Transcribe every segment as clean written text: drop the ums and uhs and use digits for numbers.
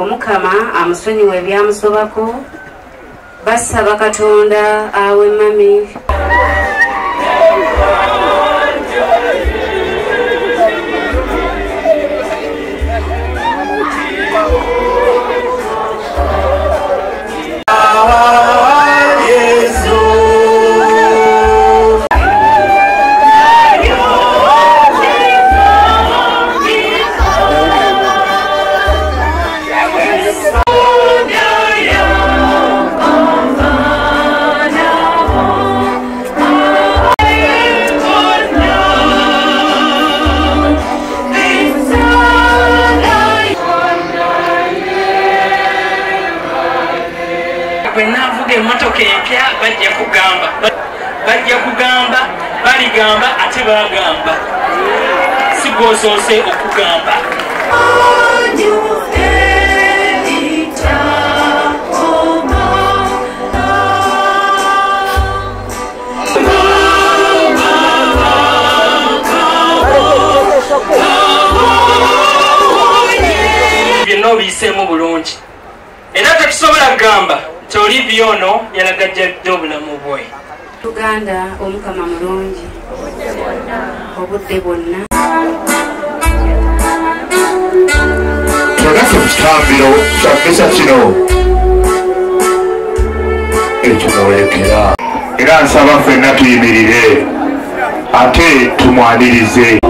omukama amusonyiwa ebyamusobako basaba Katonda awe mami bajja kugamba baligamba ate bagamba sigosose okugamba byonna obiyiseemu bulungi era tetusobola kugamba nti Olivia ono yalagajjadde obulamu bwe Uganda omukama mulungi obudde bwonna Tugase ku kitambiro kya mpisa kino ekimwolekera era nsaba ffenna tuyimirire ate tumwanirize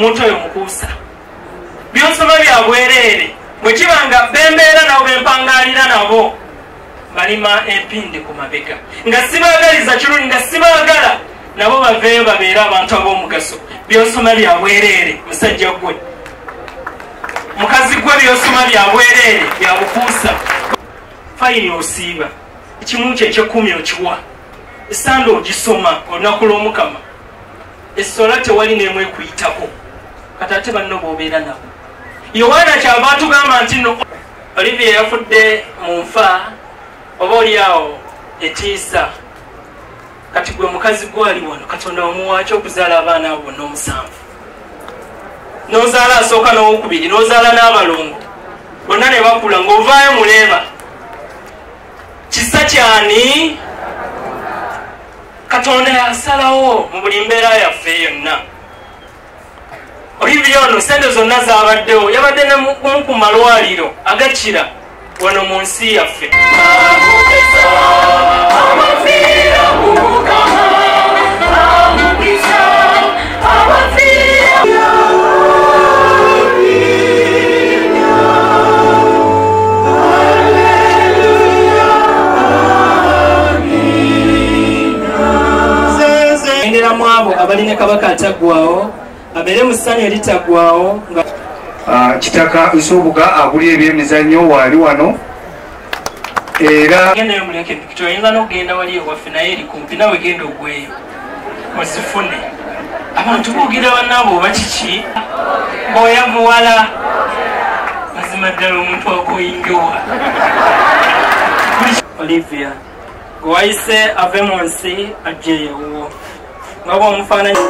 omuntu oyo mukuusa byonsoma bya bwereere bwe kibanga bembeera nabo bempangalira nabo balima empindi ku mabega nga sibaagaliza kirungi nga sibaagala nabo baveeyo babeere abantu ab'omugaso byonsoma bya bwereere musajja gwe mukazi gwe byonsoma bya bwereere bya bukuusa fayini osiiba ekimu kye ekyekumi okiwa esanda ogisoma olunaku lw'omukama essola tewali n'emu ekuyitako kati ate banno b'obeera nabo Yohana kyava atugamba nti no Olivia yafudde mu nfa oba oliawo etiisa kati gwe mukazi gwali wano Katonda omuwaaki okuzaala abaana abo bonna 7 n'ozaala asooka n'owokubiri n'ozaala n'abalongo bonna ne bakula ng'ovaayo muleeba kisa kyani Katonda yasalawo mu buli mbeera yaffe yonna Olivia ono sente zonna zaabaddewo yabadde ne ku malwaliro agakira wano mu nsi yaffe enderamu abo abalina kabaka ataggwawo abeere mu ssanyu eritaggwawo kitaka nsubuga aguli ebyemizannyo waali wano era gendayo muleke Victoria oyinza n'okugenda wali ewaffe naye eri kumpi nawe genda ogweyo ozifune abantu boogera bannaabo oba kiki ng'oyavuwala mazima ddala omuntu akoyingiwa Olivia gwayise ave mu nsi ajjeewo nga bw'omufaananyi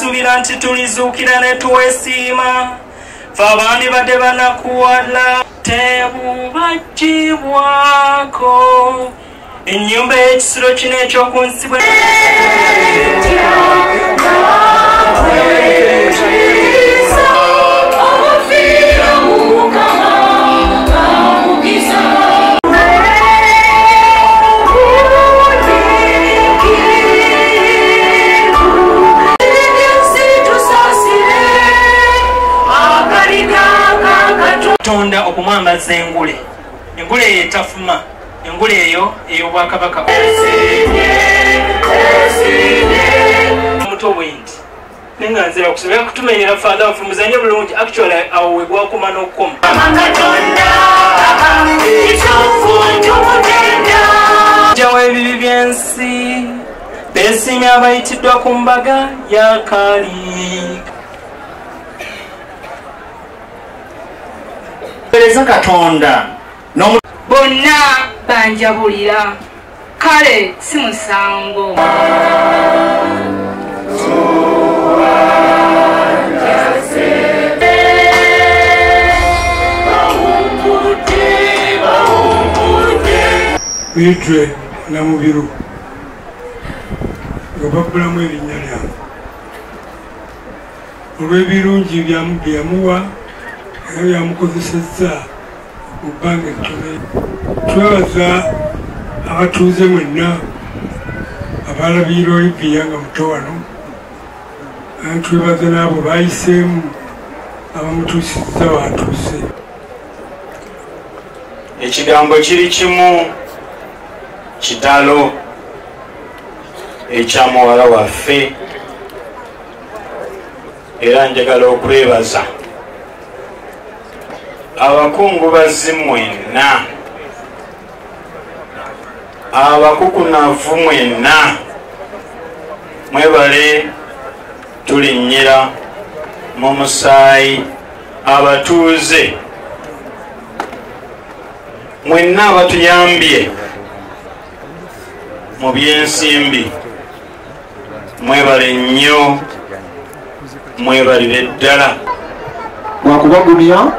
suubira nti tulizuukira ne tuwesiima fe abandi badde banakuwala tebubagibwako ennyumba y'ekisiro kino eky'oku nsi bwe okumwambaza engule eyo etafuma engule eyo ey'obwakabaka muto bwendi nenga nzira okusobera kutumenyera fada wafe muzanye bulungi actually awo wegwakoma n'okukoma jawa ebibi by'ensi beesiimye abayitiddwa ku mbaga ya kaali pereza Katonda bonna banjabulira kale si musango Mitwe na mubiru ngababulamu erinnya lyange olw'ebirungi byamuwa era byamukozesezza mu bbanga ettono. Twebaza abatuuze mwenna abalabirira Olivia nga muto wano, twebaza n'abo bayiseemu abamutuusizza watuuse. ekigambo kiri kimu kitalo ekya muwala waffe era njagala okwebaza abakungubazi mwenna abakukunavu mwenna mwebale tulinnyira mu musaayi abatuuze mwenna abatuyambye mu by'ensimbi mwebale nnyo mwebalire ddala wakubagumya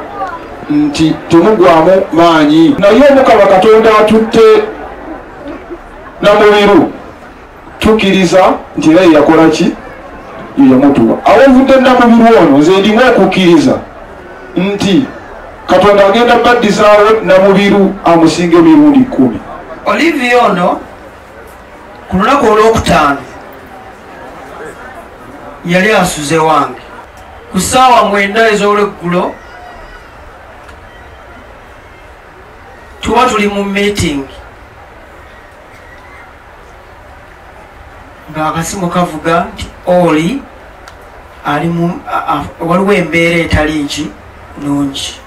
nti temugwamu maanyi naye Omukama Katonda atutte Namubiru tukkiriza nti era yakola ki ye yamutuwa awovudde Namubiru ono nze ndimu okukkiriza nti Katonda agenda baddizaawo Namubiru amusinga emirundi 10. Olivia ono ku lunaku olwokutaano yali asuze wange ku ssaawa 9 ez'olweggulo tuba tuli mu meeting ng'akasimu kavuga nti oli ali waliwo embeera etali nki nungi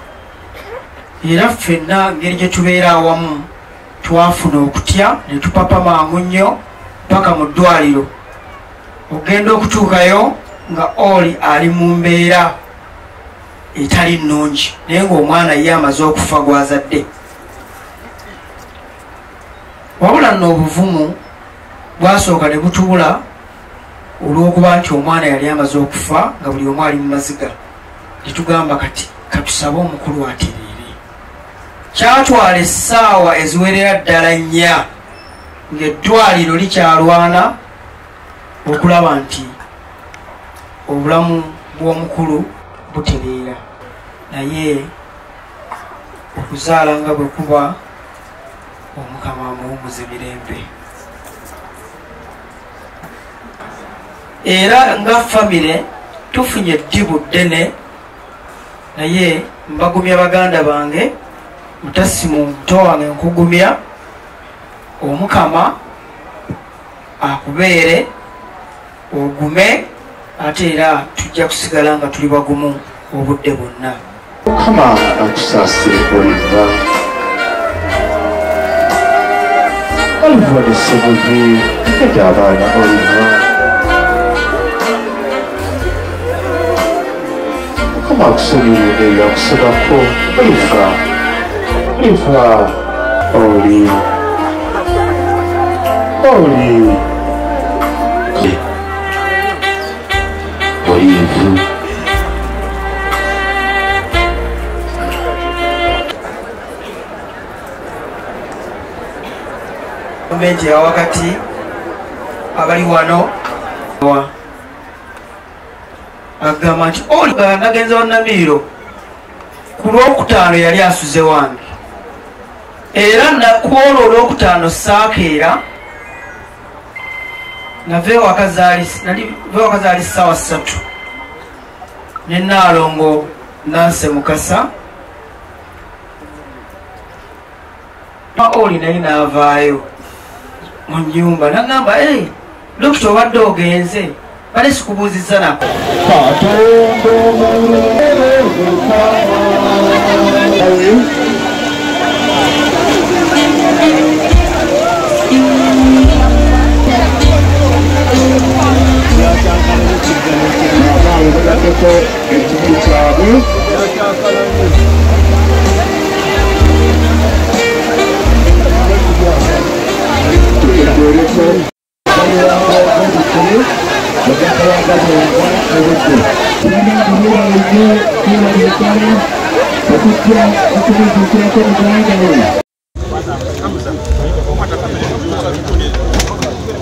era ffenna ngeri gye tubeera awamu twafuna okutya ne tupapa mangu nnyo paka mu ddwaliro ogenda okutuukayo nga oli ali mu mbeera etali nnungi naye ng'omwana ye amaze okufa gwazadde wabula nno obuvumu bwasooka ne butuula olw'okuba nti omwana yali amaze okufa nga buli omu ali mu maziga ne tugamba kati katusabe omukulu atereere kyatwala essaawa eziwerera ddala 4 ng'eddwaliro likyalwana okulaba nti obulamu bw'omukulu butereera naye okuzaala nga bwe kuba Omukama amuwummuza emirembe era nga famire tufunye eddibu ddene naye mbagumya baganda bange mutasimu muto wange nkugumya Omukama akubeere ogume ate era tujja kusigala nga tuli bagumu obudde bwonna. Mukama akusaasire Oliva n'essobozi tekete abaana Oliva. Mukama akusonyiwe eyo akusabako Oliva Olive gavumenti ya wakati abali wano agamba nti nagenze wannamiro ku lwokutaano yali asuze wange era kwolwo olwokutaano saakeera nave wakazaali ssaawa 3 ne Naalongo Nanse Mukasa oli naye n'avaayo mu nnyumba n'agamba dokita obadde ogenze bale sikubuuzizza nako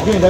Genda.